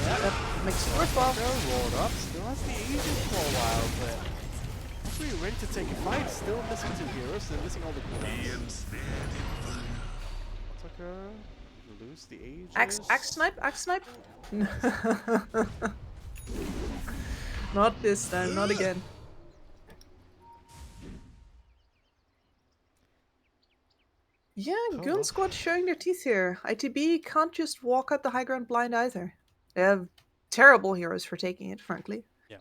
That makes it worthwhile. rolled up. Still has the Aegis for a while, but not really ready to take a fight. Still missing 2 heroes. Still missing all the cooldowns. Tucker, lose the Aegis. Axe snipe? Not this time, not again. Yeah, Goon Squad showing their teeth here. ITB can't just walk up the high ground blind either. They have terrible heroes for taking it, frankly. Yeah.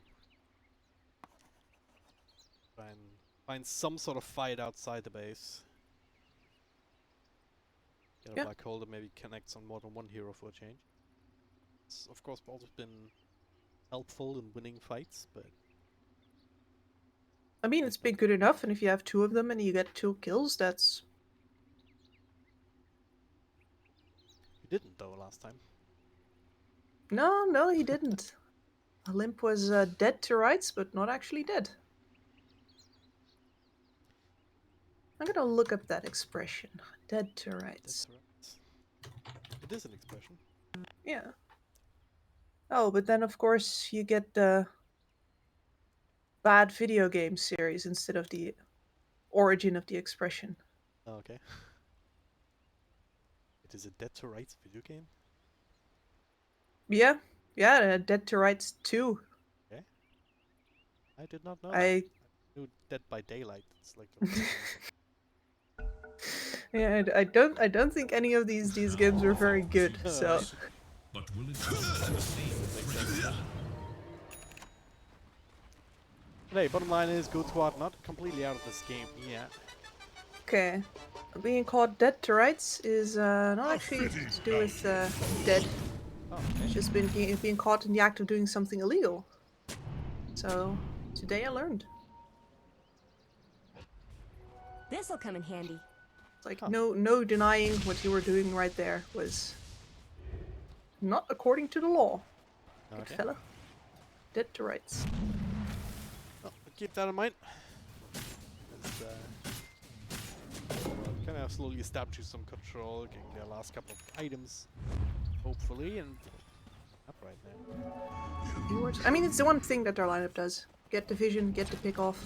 Find some sort of fight outside the base. Get a black hole that maybe connects on more than one hero for a change. It's of course also been helpful in winning fights, but I mean, it's been good enough, and if you have 2 of them and you get 2 kills, that's... he didn't though last time. No, he didn't. Limp was dead to rights, but not actually dead. I'm gonna look up that expression. Dead to rights. That's right. It is an expression. Yeah. Oh, but then of course you get the bad video game series instead of the origin of the expression. Oh, okay. It is a Dead to Rights video game? Yeah, Dead to Rights 2. Okay. I did not know I that. I knew Dead by Daylight. It's like yeah, I don't think any of these games were very good. So But will it be the same threat? Hey, bottom line is Goon Squad not completely out of this game yet. okay, being called Dead to Rights is not actually to do with dead. Oh, It's just being caught in the act of doing something illegal. So today I learned. This'll come in handy. It's like no denying what you were doing right there was not according to the law. Good okay. fella. Dead to rights. Well, keep that in mind. It's, kind of slowly establishing some control, getting their last couple of items, hopefully, and up right now. I mean, it's the one thing that their lineup does. Get the vision, get the pick off.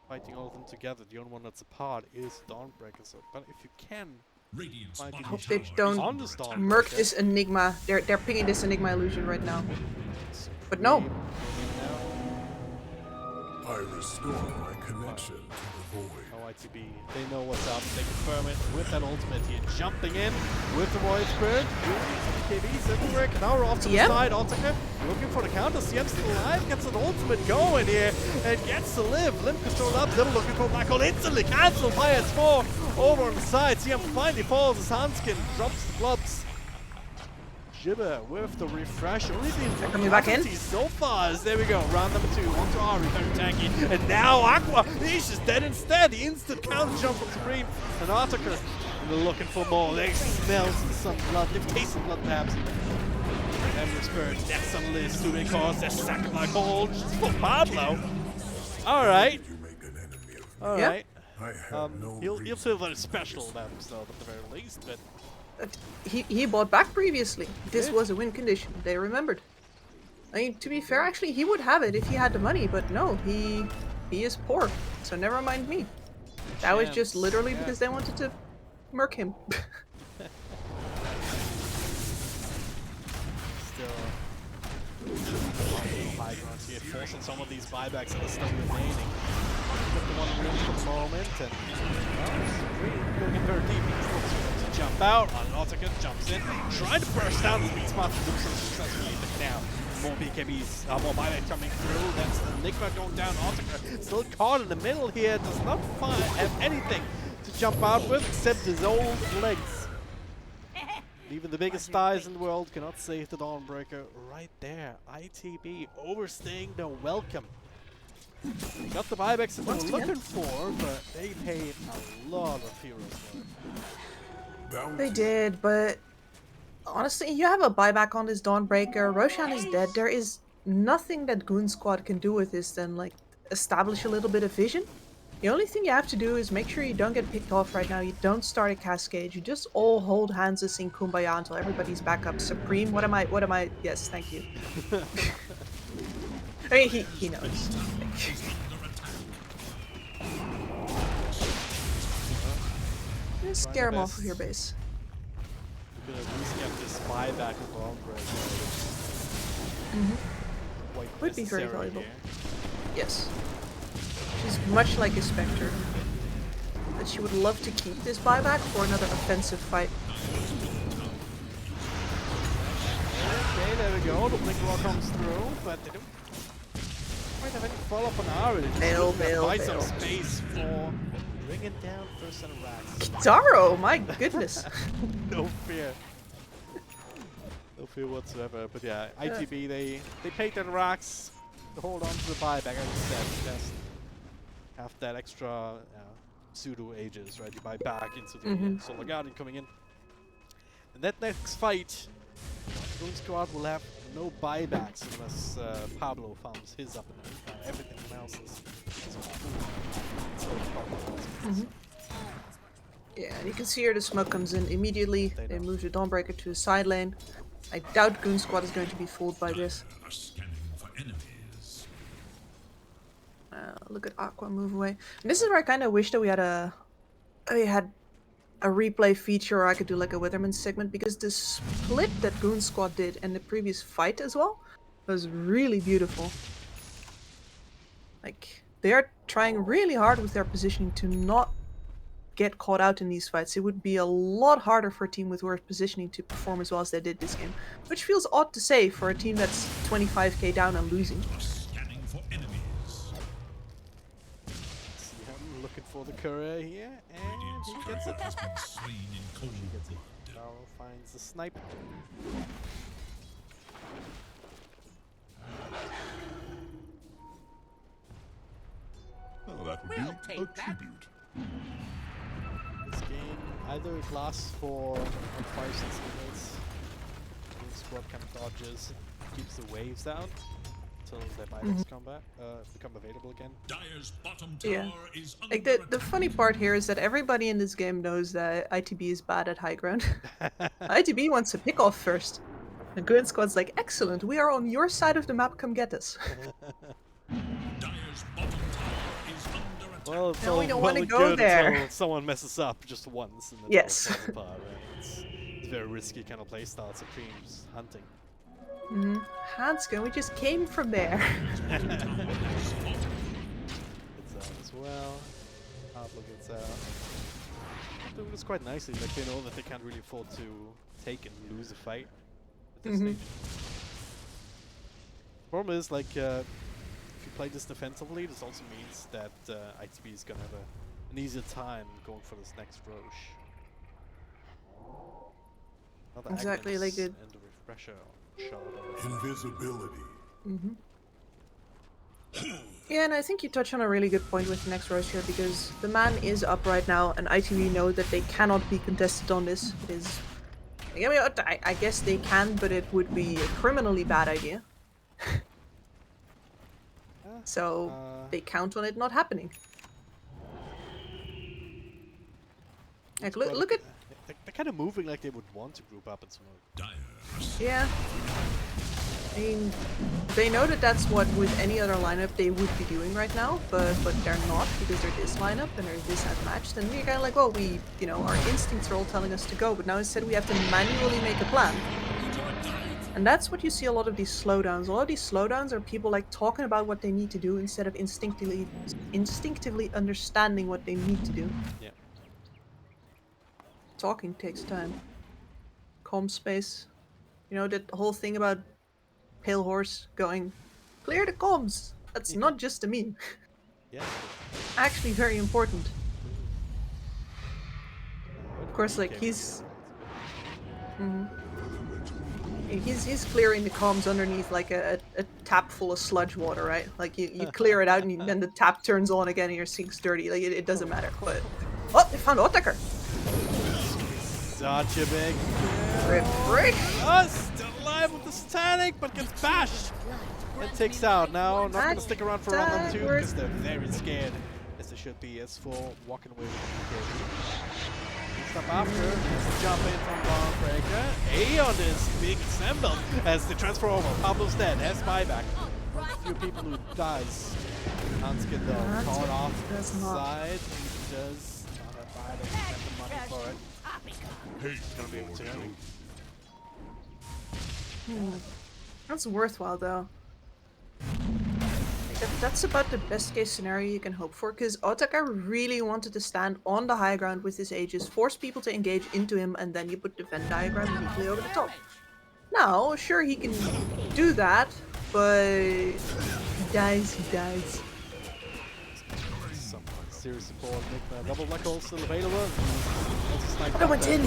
Fighting all of them together, the only one that's apart is Dawnbreaker, so, but if you can Radiant's find Hope they don't on this Dawnbreaker, murk this Enigma. They're pinging this Enigma illusion right now. But no. I restore my connection to the void. Oh, ITB, they know what's up. They confirm it with that ultimate here. Jumping in with the Void Spirit. BKB's everywhere. Now off to the side. Otaka looking for the counter. CM's still alive. Gets an ultimate going here and gets to live. Limp control up. Little looking for Black Hole. Instantly cancelled by S4. Over on the side. CM finally falls as Hanskin drops the clubs. Jibber with the refresh, only being coming back in so far. There we go, round number 2, on to Ari, very tanky, and now Aqua, he's just dead instead. The instant counter jump from Supreme, and Artica looking for more. They smell some blood, they've tasted blood perhaps. And Emerald Spirit, next on the list, to because they're second like hold for Pablo. Alright. Alright. He'll feel very special about himself at the very least, but he bought back previously. This was a win condition. They remembered. I mean, to be fair, actually, he would have it if he had the money, but no, he is poor. So never mind me. That was just literally because they wanted to murk him. Still high ground here, forcing some of these buybacks that are still remaining. Got the one win for the moment, and looking very deep. He's to jump out, Nautica jumps in, trying to burst down the speed spot to do so successfully, but now more BKBs, more buyback coming through. That's the Enigma going down. Nautica still caught in the middle here, does not have anything to jump out with except his old legs. Even the biggest thighs in the world cannot save the Dawnbreaker right there. ITB overstaying their welcome. Got the buybacks that they were looking for, but they paid a lot of heroes for it. They did, but honestly, you have a buyback on this Dawnbreaker. Roshan is dead. There is nothing that Goon Squad can do with this than like establish a little bit of vision. The only thing you have to do is make sure you don't get picked off right now. You don't start a cascade. You just all hold hands and sing Kumbaya until everybody's back up. Supreme, what am I? Yes, thank you. I mean, he knows. Just scare him off of your base. We're gonna at least get this buyback of Dawnbreaker. Would be very valuable. Here. Yes. She's much like a Spectre. But she would love to keep this buyback for another offensive fight. Okay, there we go. The Blink Rock comes through, but they don't quite have any follow-up on Ari. They just buy some space for bringing down first center racks. Kitaro, my goodness. No fear. No fear whatsoever. But yeah, ITB, they paid their racks to hold on to the buyback, as I said. Just have that extra pseudo ages, right? You buy back into the Solar Guardian coming in. And that next fight, Goon Squad will have no buybacks unless Pablo farms his up and everything else is Yeah, and you can see here the smoke comes in immediately. They move the Dawnbreaker to a side lane. I doubt Goon Squad is going to be fooled by this. Look at Aqua move away. And this is where I kind of wish that we had a replay feature, or I could do like a Witherman segment, because the split that Goon Squad did in the previous fight as well was really beautiful. Like, they are trying really hard with their positioning to not get caught out in these fights. It would be a lot harder for a team with worse positioning to perform as well as they did this game, which feels odd to say for a team that's 25k down and losing. Looking for the courier here, and he gets it. Now finds the sniper. Well, that would be a tribute. This game either lasts for 5-6 minutes. Goon Squad kind of dodges, keeps the waves down until their buybacks become available again. Yeah. Like the funny part here is that everybody in this game knows that ITB is bad at high ground. ITB wants to pick off first. And Goon Squad's like, excellent, we are on your side of the map, come get us. Well, it's no, all we don't well want to and go good there. until someone messes up just once. And then yes. It falls apart, right? It's a very risky kind of playstyle, Supreme's hunting. Hanskin, we just came from there. well. Pablo gets out. Doing this quite nicely. Like they know that they can't really afford to take and lose a fight at this stage. Problem is, like, if you play this defensively, this also means that ITB is gonna have an easier time going for this next Roche. Another Exactly, Agnes like it. and the refresher shot. Invisibility. Yeah, and I think you touch on a really good point with the next Roche here, because the man is up right now, and ITV know that they cannot be contested on this. It is... I guess they can, but it would be a criminally bad idea. So they count on it not happening. Like, look at... They're kind of moving like they would want to group up and smoke. Yeah. I mean, they know that that's what with any other lineup they would be doing right now, but they're not, because they're this lineup and they're this outmatched. And you're kind of like, well, we, you know, our instincts are all telling us to go, but now instead we have to manually make a plan. And that's what you see a lot of these slowdowns. A lot of these slowdowns are people like talking about what they need to do instead of instinctively understanding what they need to do. Yeah. Talking takes time. Calm space. You know, that whole thing about Pale Horse going, clear the comms. That's not just a meme. Yeah. Actually very important. Of course, like, he's clearing the comms underneath like a tap full of sludge water, right? Like you clear it out and then the tap turns on again and your sink's dirty. Like it doesn't matter. But oh, they found Ottaker. Such a big Refresh. Oh, still alive with the static, but gets bashed. It takes out now. Not gonna stick around for round number 2 because they're very scared, as they should be. S4 walking away with the stop after. Let's jump in from Dawnbreaker. Aeon is being assembled as they transfer over. Pablo's dead. Has buyback. A few people who dies. Hanskin though caught off the side. He does not have buy. They spend the money for it. He's gonna be able to. That's worthwhile though. That's about the best case scenario you can hope for, because Otaka really wanted to stand on the high ground with his Aegis, force people to engage into him, and then you put the Venn diagram immediately over the top. Now, sure, he can do that, but he dies. Some serious support. Nick, double black hole still available. That went in.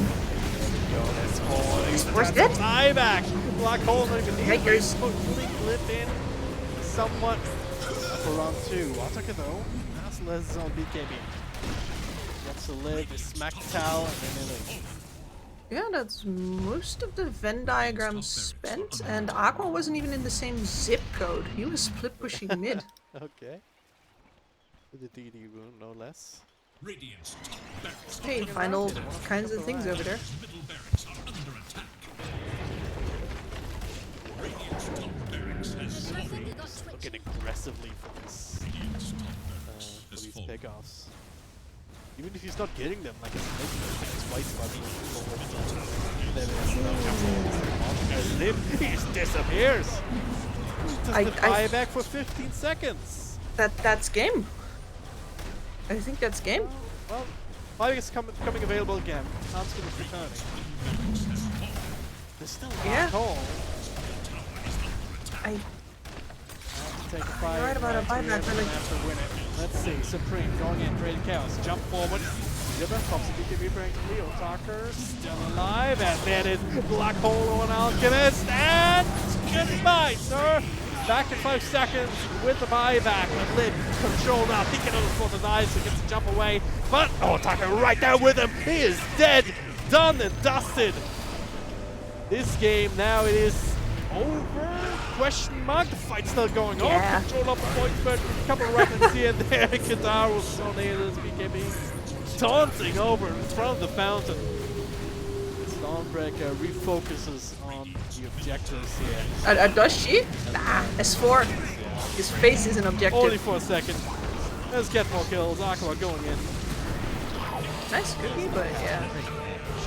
Where's that? Buyback. Black hole not even needed. Yikers. Fully clip in somewhat for round 2. Otaka though has his own BKB. Gets to live, smack towel, and then Yeah, that's most of the Venn diagram spent, and Aqua wasn't even in the same zip code. He was split pushing mid. okay. With the DD wound, no less. Radiant's top barracks Hey, find all kinds of things over there. middle barracks are under attack. Radiant's top barracks has fallen. Looking aggressively for these pickoffs. Even if he's not getting them, like it's twice he just disappears. Just the buyback for 15 seconds. That's game. I think that's game. Well, buyback is coming available again. Hanskin is returning. There's still a black hole. Take a fire. You're right about a buyback, really. To win it. Let's see. Supreme going in, creating chaos. Jump forward. Zibba pops a BKB break. Leo Talker still alive. And then it's black hole on Alchemist. And goodbye, sir. Back in 5 seconds with the buyback. And Lid control now. He can only afford the knives. He gets to jump away. But Talker right there with him. He is dead. Done and dusted. This game now it is over? Question mark. The fight's still going on. Control up the points, but a couple of rockets here and there. Kadar was so near this BKB. Taunting over in front of the fountain. Dawnbreaker refocuses on the objectives here. Does she? Nah, S4. His face is an objective. Only for a second. Let's get more kills. Aqua going in. Nice cookie, but yeah.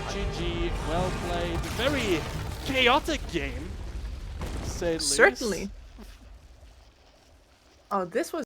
GG, well played. Very chaotic game. Certainly. Oh, this was